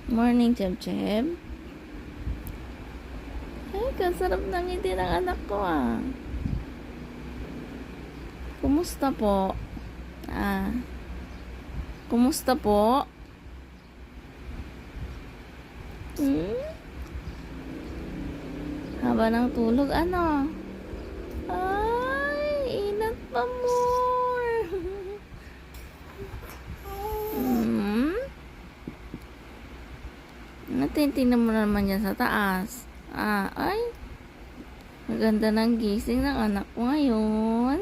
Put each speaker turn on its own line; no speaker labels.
Morning, Cheb-Cheb. Ay, kasarap ng ngiti ng anak ko ah. Kumusta po? Kumusta po? Hmm? Haba ng tulog, ano? Ay, inat pa more. Hmm? Natintingnan mo naman yan sa taas. Ay. Maganda ng gising ng anak ko ngayon.